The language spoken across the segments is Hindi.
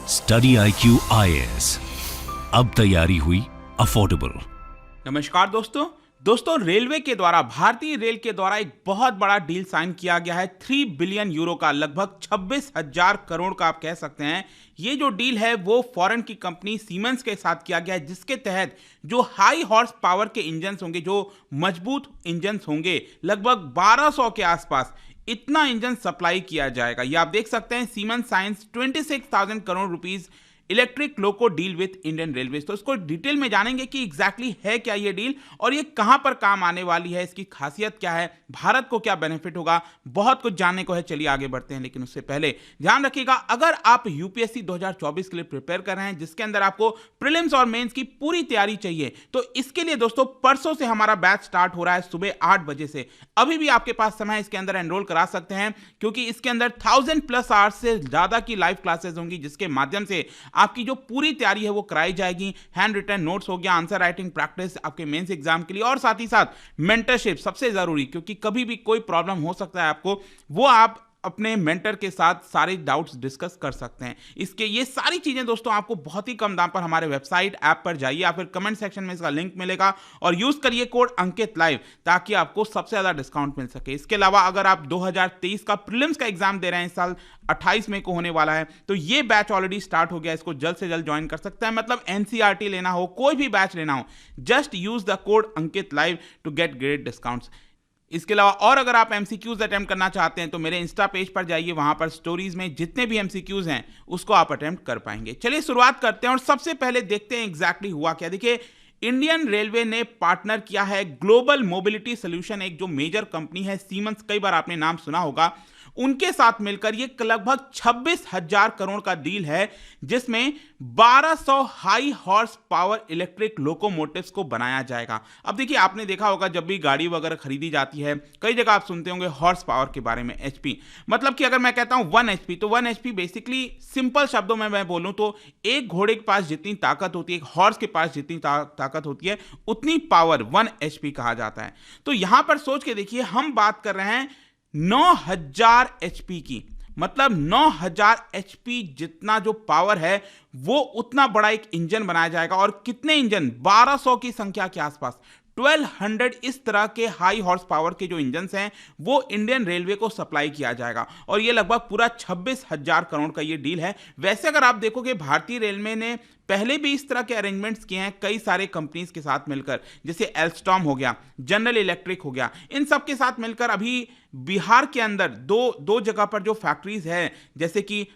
स्टडी IQ IAS, अब तैयारी हुई अफोर्डेबल। नमस्कार दोस्तों, रेलवे के द्वारा, भारतीय रेल के द्वारा एक बहुत बड़ा डील साइन किया गया है 3 बिलियन यूरो का, लगभग 26,000 करोड़ का आप कह सकते हैं। ये जो डील है वो फॉरेन की कंपनी सीमेंस के साथ किया गया है, जिसके तहत जो हाई हॉर्स पावर के इंजन्स होंगे, जो मजबूत इंजन्स होंगे, लगभग 1200 के आसपास इतना इंजन सप्लाई किया जाएगा। ये आप देख सकते हैं, siemens science 26,000 crore rupees electric loco deal with Indian railway. तो इसको डिटेल में जानेंगे कि एग्जैक्टली है क्या ये डील और ये कहां पर काम आने वाली है, इसकी खासियत क्या है, भारत को क्या बेनिफिट होगा, बहुत कुछ जानने को है। चलिए आगे बढ़ते हैं, लेकिन उससे पहले ध्यान रखिएगा, अगर आप यूपीएससी 2024 के लिए प्रिपेयर कर रहे हैं, जिसके अंदर आपको प्रीलिम्स और मेंस की पूरी तैयारी चाहिए, तो इसके लिए दोस्तों परसों से हमारा बैच स्टार्ट हो रहा है सुबह 8 बजे से। अभी भी आपके पास समय है, इसके अंदर एनरोल करा सकते हैं, क्योंकि इसके अंदर 1000+ आवर्स से ज्यादा की लाइव क्लासेस होंगी, जिसके माध्यम से आपकी जो पूरी तैयारी है वो कराई जाएगी। हैंड रिटन नोट्स हो गया, आंसर राइटिंग प्रैक्टिस आपके मेंस एग्जाम के लिए, और साथ ही साथ मेंटरशिप सबसे जरूरी, क्योंकि कभी भी कोई प्रॉब्लम हो सकता है आपको, वो आप अपने मेंटर के साथ सारे डाउट्स डिस्कस कर सकते हैं। इसके ये सारी चीजें दोस्तों आपको बहुत ही कम दाम पर हमारे वेबसाइट ऐप पर जाइए या फिर कमेंट सेक्शन में इसका लिंक मिलेगा और यूज करिए कोड अंकित लाइव, ताकि आपको सबसे ज्यादा डिस्काउंट मिल सके। इसके अलावा अगर आप 2023 का प्रीलिम्स का एग्जाम दे रहे हैं, इस साल 28 मई को होने वाला है, तो ये बैच ऑलरेडी स्टार्ट हो गया, इसको जल्द से जल्द ज्वाइन कर सकते हैं। मतलब एनसीईआरटी लेना हो, कोई भी बैच लेना हो, just use the code Ankit live to get great discounts. इसके अलावा और अगर आप एमसीक्यूज अटेम्प्ट करना चाहते हैं, तो मेरे इंस्टा पेज पर जाइए, वहां पर स्टोरीज में जितने भी एमसीक्यूज हैं उसको आप अटेम्प्ट कर पाएंगे। चलिए शुरुआत करते हैं और सबसे पहले देखते हैं एग्जैक्टली हुआ क्या। देखिए, इंडियन रेलवे ने पार्टनर किया है ग्लोबल मोबिलिटी सोल्यूशन, एक जो मेजर कंपनी है सीमेंस, कई बार आपने नाम सुना होगा, उनके साथ मिलकर ये लगभग 26,000 करोड़ का डील है, जिसमें 1200 high horse power electric locomotives को बनाया जाएगा। अब देखिए, आपने देखा होगा जब भी गाड़ी वगैरह खरीदी जाती है, कई जगह आप सुनते होंगे हॉर्स पावर के बारे में, एचपी। मतलब कि अगर मैं कहता हूं 1 HP, तो 1 HP बेसिकली, सिंपल शब्दों में मैं बोलूं तो एक घोड़े के पास जितनी ताकत होती है, एक हॉर्स के पास जितनी ताकत होती है, उतनी पावर 1 HP कहा जाता है। तो यहां पर सोच के देखिए, हम बात कर रहे हैं 9,000 HP की, मतलब 9,000 HP जितना जो पावर है, वो उतना बड़ा एक इंजन बनाया जाएगा। और कितने इंजन? 1200 की संख्या के आसपास, 1200 इस तरह के हाई हॉर्स पावर के जो इंजन्स हैं, वो इंडियन रेलवे को सप्लाई किया जाएगा। और ये लगभग पूरा 26,000 करोड़ का ये डील है। वैसे अगर आप देखोगे, भारतीय रेलवे ने पहले भी इस तरह के अरेंजमेंट्स किए हैं कई सारे कंपनीज के साथ मिलकर, जैसे एल्स्टॉम हो गया, जनरल इलेक्ट्रिक हो गया, इन सब के साथ मिलकर अभी बिहार के अंदर दो जगह पर जो फैक्ट्रीज है, जैसे कि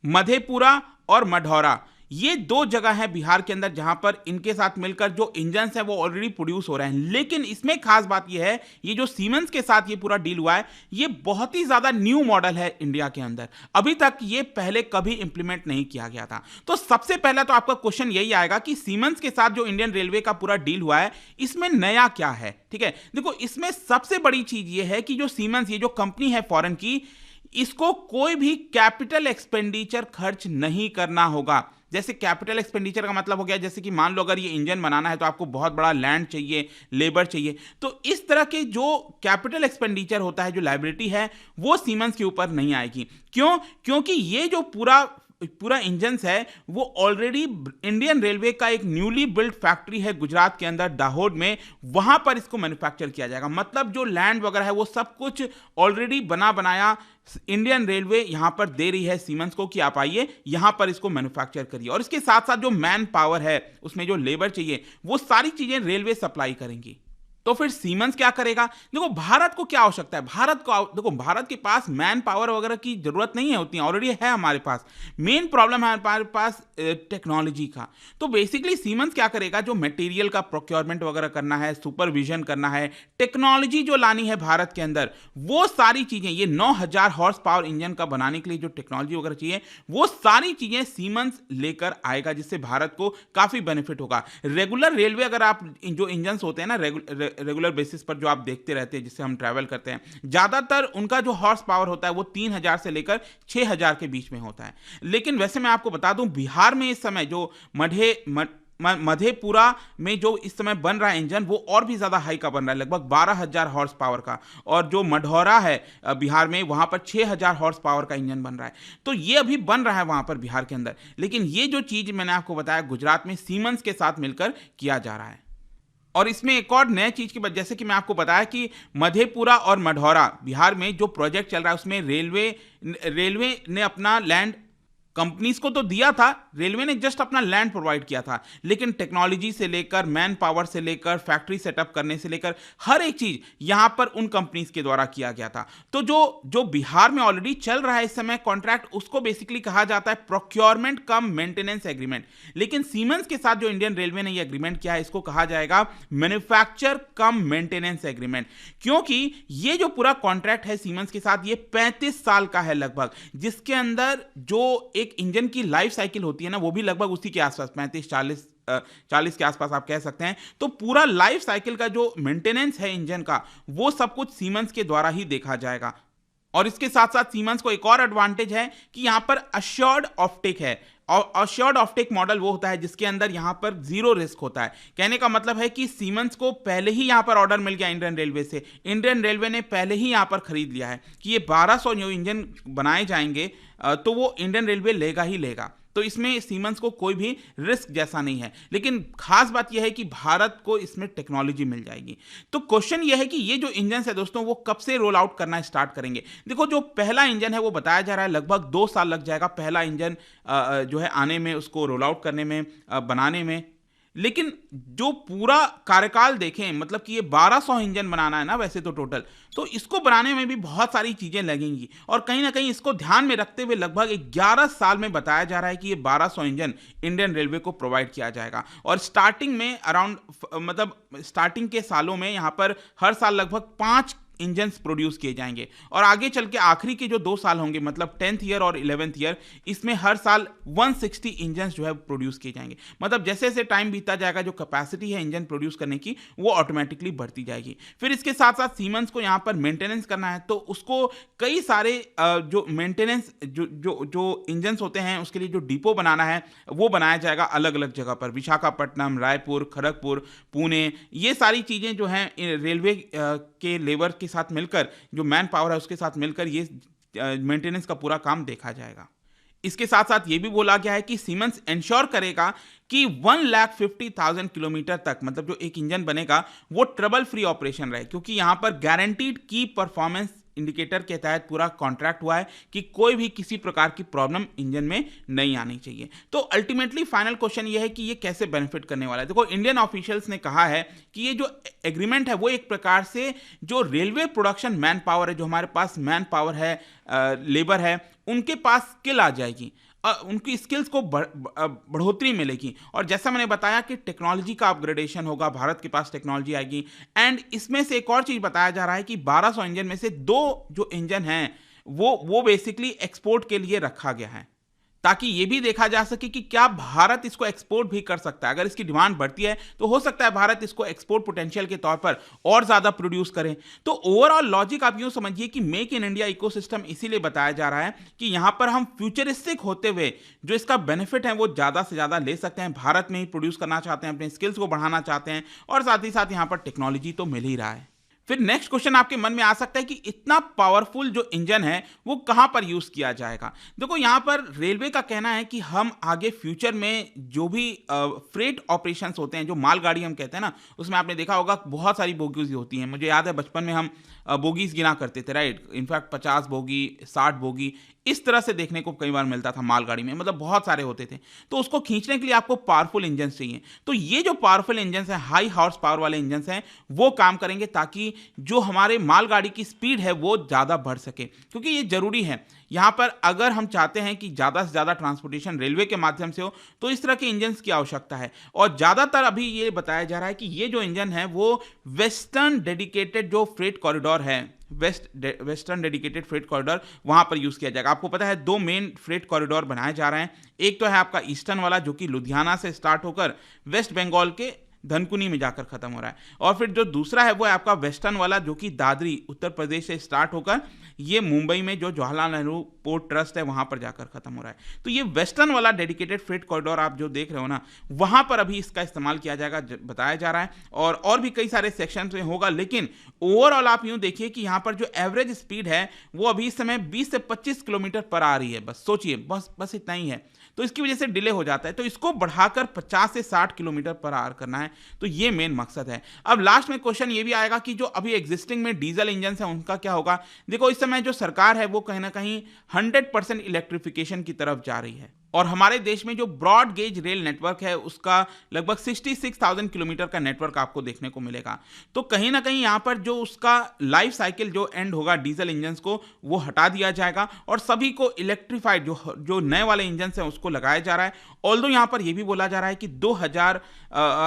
मधेपुरा और मढ़ौरा, ये 2 जगह है बिहार के अंदर, जहां पर इनके साथ मिलकर जो इंजन्स हैं वो ऑलरेडी प्रोड्यूस हो रहे हैं। लेकिन इसमें खास बात ये है, ये जो सीमेंस के साथ ये पूरा डील हुआ है, ये बहुत ही ज्यादा न्यू मॉडल है इंडिया के अंदर, अभी तक ये पहले कभी इंप्लीमेंट नहीं किया गया था। तो सबसे पहला तो आपका क्वेश्चन यही आएगा कि सीमेंस के साथ जो इंडियन रेलवे का पूरा डील हुआ है, इसमें नया क्या है? ठीक है, देखो, इसमें सबसे बड़ी चीज ये है कि जो सीमेंस, ये जो कंपनी है फॉरेन की, इसको कोई भी कैपिटल एक्सपेंडिचर खर्च नहीं करना होगा। जैसे कैपिटल एक्सपेंडिचर का मतलब हो गया, जैसे कि मान लो अगर ये इंजन बनाना है तो आपको बहुत बड़ा लैंड चाहिए, लेबर चाहिए, तो इस तरह के जो कैपिटल एक्सपेंडिचर होता है, जो लायबिलिटी है, वो सीमेंस के ऊपर नहीं आएगी। क्यों? क्योंकि ये जो पूरा इंजन्स है, वो ऑलरेडी इंडियन रेलवे का एक न्यूली बिल्ड फैक्ट्री है गुजरात के अंदर, दाहोद में, वहां पर इसको मैन्युफैक्चर किया जाएगा। मतलब जो लैंड वगैरह है, वो सब कुछ ऑलरेडी बनाया इंडियन रेलवे यहां पर दे रही है सीमेंस को कि आप आइए यहां पर इसको मैन्युफैक्चर करिए। और इसके साथ साथ जो मैन पावर है, उसमें जो लेबर चाहिए, वो सारी चीजें रेलवे सप्लाई करेंगी। तो फिर सीमेंस क्या करेगा? देखो, भारत को क्या आवश्यकता है? भारत के पास मैन पावर वगैरह की जरूरत नहीं है, उतनी ऑलरेडी है हमारे पास। मेन प्रॉब्लम है हमारे पास टेक्नोलॉजी का। तो बेसिकली सीमेंस क्या करेगा? जो मटेरियल का प्रोक्योरमेंट वगैरह करना है, सुपरविजन करना है, टेक्नोलॉजी जो लानी है भारत के अंदर, वो सारी चीजें, ये 9,000 हॉर्स पावर इंजन का बनाने के लिए जो टेक्नोलॉजी वगैरह चाहिए, वो सारी चीजें सीमेंस लेकर आएगा, जिससे भारत को काफी बेनिफिट होगा। रेगुलर रेलवे, अगर आप जो इंजन्स होते हैं ना, रेगुलर बेसिस पर जो आप देखते रहते हैं, जिससे हम ट्रैवल करते हैं, ज्यादातर उनका जो हॉर्स पावर होता है वो 3,000 से लेकर 6,000 के बीच में होता है। लेकिन वैसे मैं आपको बता दूं, बिहार में इस समय जो मधेपुरा में जो इस समय बन रहा है इंजन वो और भी ज़्यादा हाई का बन रहा है, लगभग 12,000 हॉर्स पावर का। और जो मढ़ौरा है बिहार में, वहाँ पर 6,000 हॉर्स पावर का इंजन बन रहा है। तो ये अभी बन रहा है वहाँ पर बिहार के अंदर। लेकिन ये जो चीज़ मैंने आपको बताया गुजरात में सीमेंस के साथ मिलकर किया जा रहा है। और इसमें एक और नए चीज़ की बात, जैसे कि मैं आपको बताया कि मधेपुरा और मढ़ौरा बिहार में जो प्रोजेक्ट चल रहा है उसमें रेलवे ने अपना लैंड कंपनीज को तो दिया था, रेलवे ने जस्ट अपना लैंड प्रोवाइड किया था, लेकिन टेक्नोलॉजी से लेकर मैन पावर से लेकर फैक्ट्री सेटअप करने से लेकर हर एक चीज यहां पर उन कंपनीज के द्वारा किया गया था। तो जो बिहार में ऑलरेडी चल रहा है इस समय कॉन्ट्रैक्ट, उसको बेसिकली कहा जाता है प्रोक्योरमेंट कम मेंटेनेंस एग्रीमेंट। लेकिन सीमेंस के साथ जो इंडियन रेलवे ने यह एग्रीमेंट किया है इसको कहा जाएगा मैन्युफैक्चर कम मेंटेनेंस एग्रीमेंट, क्योंकि ये जो पूरा कॉन्ट्रैक्ट है सीमेंस के साथ ये 35 साल का है लगभग, जिसके अंदर जो एक इंजन की लाइफ साइकिल होती है ना वो भी लगभग उसी के आसपास 35-40 के आसपास आप कह सकते हैं। तो पूरा लाइफ साइकिल का जो मेंटेनेंस है इंजन का वो सब कुछ सीमेंस के द्वारा ही देखा जाएगा। और इसके साथ साथ सीमेंस को एक और एडवांटेज है कि यहां पर अश्योर्ड ऑफटेक है। और अश्योर्ड ऑफटेक मॉडल वो होता है जिसके अंदर यहां पर जीरो रिस्क होता है। कहने का मतलब है कि सीमेंस को पहले ही यहां पर ऑर्डर मिल गया इंडियन रेलवे से, इंडियन रेलवे ने पहले ही यहां पर खरीद लिया है कि ये 1200 जो इंजन बनाए जाएंगे तो वो इंडियन रेलवे लेगा ही लेगा। तो इसमें सीमेंस को कोई भी रिस्क जैसा नहीं है। लेकिन खास बात यह है कि भारत को इसमें टेक्नोलॉजी मिल जाएगी। तो क्वेश्चन यह है कि ये जो इंजन है दोस्तों वो कब से रोल आउट करना स्टार्ट करेंगे। देखो जो पहला इंजन है वो बताया जा रहा है लगभग 2 साल लग जाएगा पहला इंजन जो है आने में, उसको रोल आउट करने में, बनाने में। लेकिन जो पूरा कार्यकाल देखें, मतलब कि ये 1200 इंजन बनाना है ना वैसे तो टोटल, तो इसको बनाने में भी बहुत सारी चीजें लगेंगी। और कहीं ना कहीं इसको ध्यान में रखते हुए लगभग 11 साल में बताया जा रहा है कि ये 1200 इंजन इंडियन रेलवे को प्रोवाइड किया जाएगा। और स्टार्टिंग में स्टार्टिंग के सालों में यहाँ पर हर साल लगभग 5 इंजन्स प्रोड्यूस किए जाएंगे। और आगे चल के आखिरी के जो 2 साल होंगे, मतलब 10th ईयर और 11th ईयर, इसमें हर साल 160 इंजन्स जो है प्रोड्यूस किए जाएंगे। मतलब जैसे जैसे टाइम बीतता जाएगा जो कैपेसिटी है इंजन प्रोड्यूस करने की वो ऑटोमेटिकली बढ़ती जाएगी। फिर इसके साथ साथ सीमेंस को यहाँ पर मेंटेनेंस करना है, तो उसको कई सारे जो मेंटेनेंस जो इंजन्स होते हैं उसके लिए जो डिपो बनाना है वो बनाया जाएगा अलग अलग जगह पर, विशाखापट्टनम, रायपुर, खड़गपुर, पुणे। ये सारी चीज़ें जो हैं रेलवे के लेबर के साथ मिलकर, जो मैन पावर है उसके साथ मिलकर ये मेंटेनेंस का पूरा काम देखा जाएगा। इसके साथ साथ ये भी बोला गया है कि सीमेंस इंश्योर करेगा कि 1,50,000 किलोमीटर तक, मतलब जो एक इंजन बनेगा वो ट्रबल फ्री ऑपरेशन रहे, क्योंकि यहां पर गारंटीड की परफॉर्मेंस इंडिकेटर के तहत पूरा कॉन्ट्रैक्ट हुआ है कि कोई भी किसी प्रकार की प्रॉब्लम इंजन में नहीं आनी चाहिए। तो अल्टीमेटली फाइनल क्वेश्चन ये है कि ये कैसे बेनिफिट करने वाला है। देखो इंडियन ऑफिशियल्स ने कहा है कि ये जो एग्रीमेंट है वो एक प्रकार से जो रेलवे प्रोडक्शन मैन पावर है, जो हमारे पास मैन पावर है, लेबर है, उनके पास स्किल आ जाएगी, उनकी स्किल्स को बढ़ोतरी मिलेगी। और जैसा मैंने बताया कि टेक्नोलॉजी का अपग्रेडेशन होगा, भारत के पास टेक्नोलॉजी आएगी। एंड इसमें से एक और चीज़ बताया जा रहा है कि 1200 इंजन में से 2 जो इंजन हैं वो बेसिकली एक्सपोर्ट के लिए रखा गया है, ताकि ये भी देखा जा सके कि क्या भारत इसको एक्सपोर्ट भी कर सकता है। अगर इसकी डिमांड बढ़ती है तो हो सकता है भारत इसको एक्सपोर्ट पोटेंशियल के तौर पर और ज़्यादा प्रोड्यूस करें। तो ओवरऑल लॉजिक आप यूँ समझिए कि मेक इन इंडिया इकोसिस्टम इसीलिए बताया जा रहा है कि यहाँ पर हम फ्यूचरिस्टिक होते हुए जो इसका बेनिफिट है वो ज़्यादा से ज़्यादा ले सकते हैं। भारत में ही प्रोड्यूस करना चाहते हैं, अपने स्किल्स को बढ़ाना चाहते हैं, और साथ ही साथ यहाँ पर टेक्नोलॉजी तो मिल ही रहा है। फिर नेक्स्ट क्वेश्चन आपके मन में आ सकता है कि इतना पावरफुल जो इंजन है वो कहां पर यूज किया जाएगा। देखो यहां पर रेलवे का कहना है कि हम आगे फ्यूचर में जो भी फ्रेट ऑपरेशंस होते हैं, जो मालगाड़ी हम कहते हैं ना, उसमें आपने देखा होगा बहुत सारी बोगीज होती हैं। मुझे याद है बचपन में हम बोगीज गिना करते थे, राइट। इनफैक्ट 50 बोगी, 60 बोगी इस तरह से देखने को कई बार मिलता था मालगाड़ी में, मतलब बहुत सारे होते थे। तो उसको खींचने के लिए आपको पावरफुल इंजन चाहिए। तो ये जो पावरफुल इंजन हैं, हाई हॉर्स पावर वाले इंजन हैं, वो काम करेंगे ताकि जो हमारे मालगाड़ी की स्पीड है वो ज़्यादा बढ़ सके, क्योंकि ये ज़रूरी है। यहाँ पर अगर हम चाहते हैं कि ज़्यादा से ज़्यादा ट्रांसपोर्टेशन रेलवे के माध्यम से हो तो इस तरह के इंजन की आवश्यकता है। और ज़्यादातर अभी ये बताया जा रहा है कि ये जो इंजन है वो वेस्टर्न डेडिकेटेड जो फ्रेट कॉरिडोर है, वेस्टर्न डेडिकेटेड फ्रेट कॉरिडोर, वहां पर यूज किया जाएगा। आपको पता है 2 मेन फ्रेट कॉरिडोर बनाए जा रहे हैं। एक तो है आपका ईस्टर्न वाला जो कि लुधियाना से स्टार्ट होकर वेस्ट बंगाल के धनकुनी में जाकर खत्म हो रहा है। और फिर जो दूसरा है वो है आपका वेस्टर्न वाला, जो कि दादरी उत्तर प्रदेश से स्टार्ट होकर ये मुंबई में जो जवाहरलाल नेहरू पोर्ट ट्रस्ट है वहां पर जाकर खत्म हो रहा है। तो ये वेस्टर्न वाला डेडिकेटेड फ्रेट कॉरिडोर आप जो देख रहे हो ना, वहां पर अभी इसका इस्तेमाल किया जाएगा बताया जा रहा है, और भी कई सारे सेक्शन में होगा। लेकिन ओवरऑल आप यूं देखिए कि यहां पर जो एवरेज स्पीड है वो अभी इस समय 20 से 25 किलोमीटर पर आ रही है। बस सोचिए, बस इतना ही है। तो इसकी वजह से डिले हो जाता है। तो इसको बढ़ाकर 50 से 60 किलोमीटर पर आवर करना है। तो ये मेन मकसद है। अब लास्ट में क्वेश्चन ये भी आएगा कि जो अभी एग्जिस्टिंग में डीजल इंजन है उनका क्या होगा। देखो, इस समय जो सरकार है वो कहीं ना कहीं 100% इलेक्ट्रिफिकेशन की तरफ जा रही है, और हमारे देश में जो ब्रॉड गेज रेल नेटवर्क है उसका लगभग 66,000 किलोमीटर का नेटवर्क आपको देखने को मिलेगा। तो कहीं ना कहीं यहाँ पर जो उसका लाइफ साइकिल जो एंड होगा डीजल इंजन को, वो हटा दिया जाएगा और सभी को इलेक्ट्रीफाइड जो नए वाले इंजन हैं उसको लगाया जा रहा है। ऑल्दो यहाँ पर यह भी बोला जा रहा है कि 2000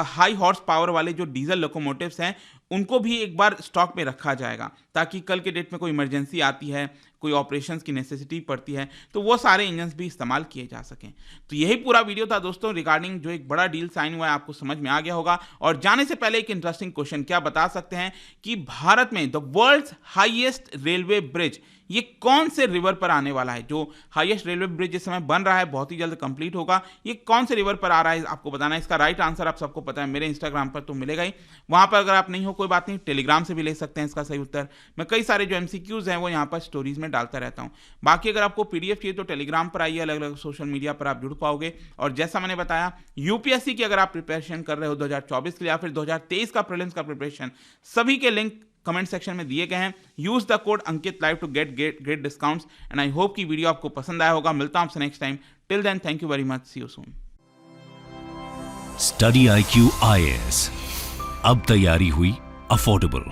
हाई हॉर्स पावर वाले जो डीजल लोकोमोटिव्स हैं उनको भी एक बार स्टॉक में रखा जाएगा, ताकि कल के डेट में कोई इमरजेंसी आती है, कोई ऑपरेशंस की नेसेसिटी पड़ती है, तो वो सारे इंजन्स भी इस्तेमाल किए जा सकें। तो यही पूरा वीडियो था दोस्तों रिगार्डिंग जो एक बड़ा डील साइन हुआ है, आपको समझ में आ गया होगा। और जाने से पहले एक इंटरेस्टिंग क्वेश्चन, क्या बता सकते हैं कि भारत में the world's highest railway bridge ये कौन से रिवर पर आने वाला है। जो हाईएस्ट रेलवे ब्रिज इस समय बन रहा है, बहुत ही जल्द कंप्लीट होगा, ये कौन से रिवर पर आ रहा है आपको बताना है। इसका राइट आंसर आप सबको पता है, मेरे इंस्टाग्राम पर तो मिलेगा ही। वहां पर अगर आप नहीं हो कोई बात नहीं, टेलीग्राम से भी ले सकते हैं इसका सही उत्तर। मैं कई सारे जो एमसीक्यूज हैं वो यहाँ पर स्टोरीज में डालता रहता हूँ। बाकी अगर आपको पीडीएफ चाहिए तो टेलीग्राम पर आइए, अलग अलग सोशल मीडिया पर आप जुड़ पाओगे। और जैसा मैंने बताया, यूपीएससी की अगर आप प्रिपरेशन कर रहे हो 2024 के लिए या फिर 2023 का प्रीलिम्स का प्रिपरेशन, सभी के लिंक कमेंट सेक्शन में दिए गए हैं। Use the code Ankit live to get great discounts. And I hope कि वीडियो आपको पसंद आया होगा। मिलता हूं आपसे next time. Till then, thank you very much, see you soon. Study IQ IAS, अब तैयारी हुई अफोर्डेबल।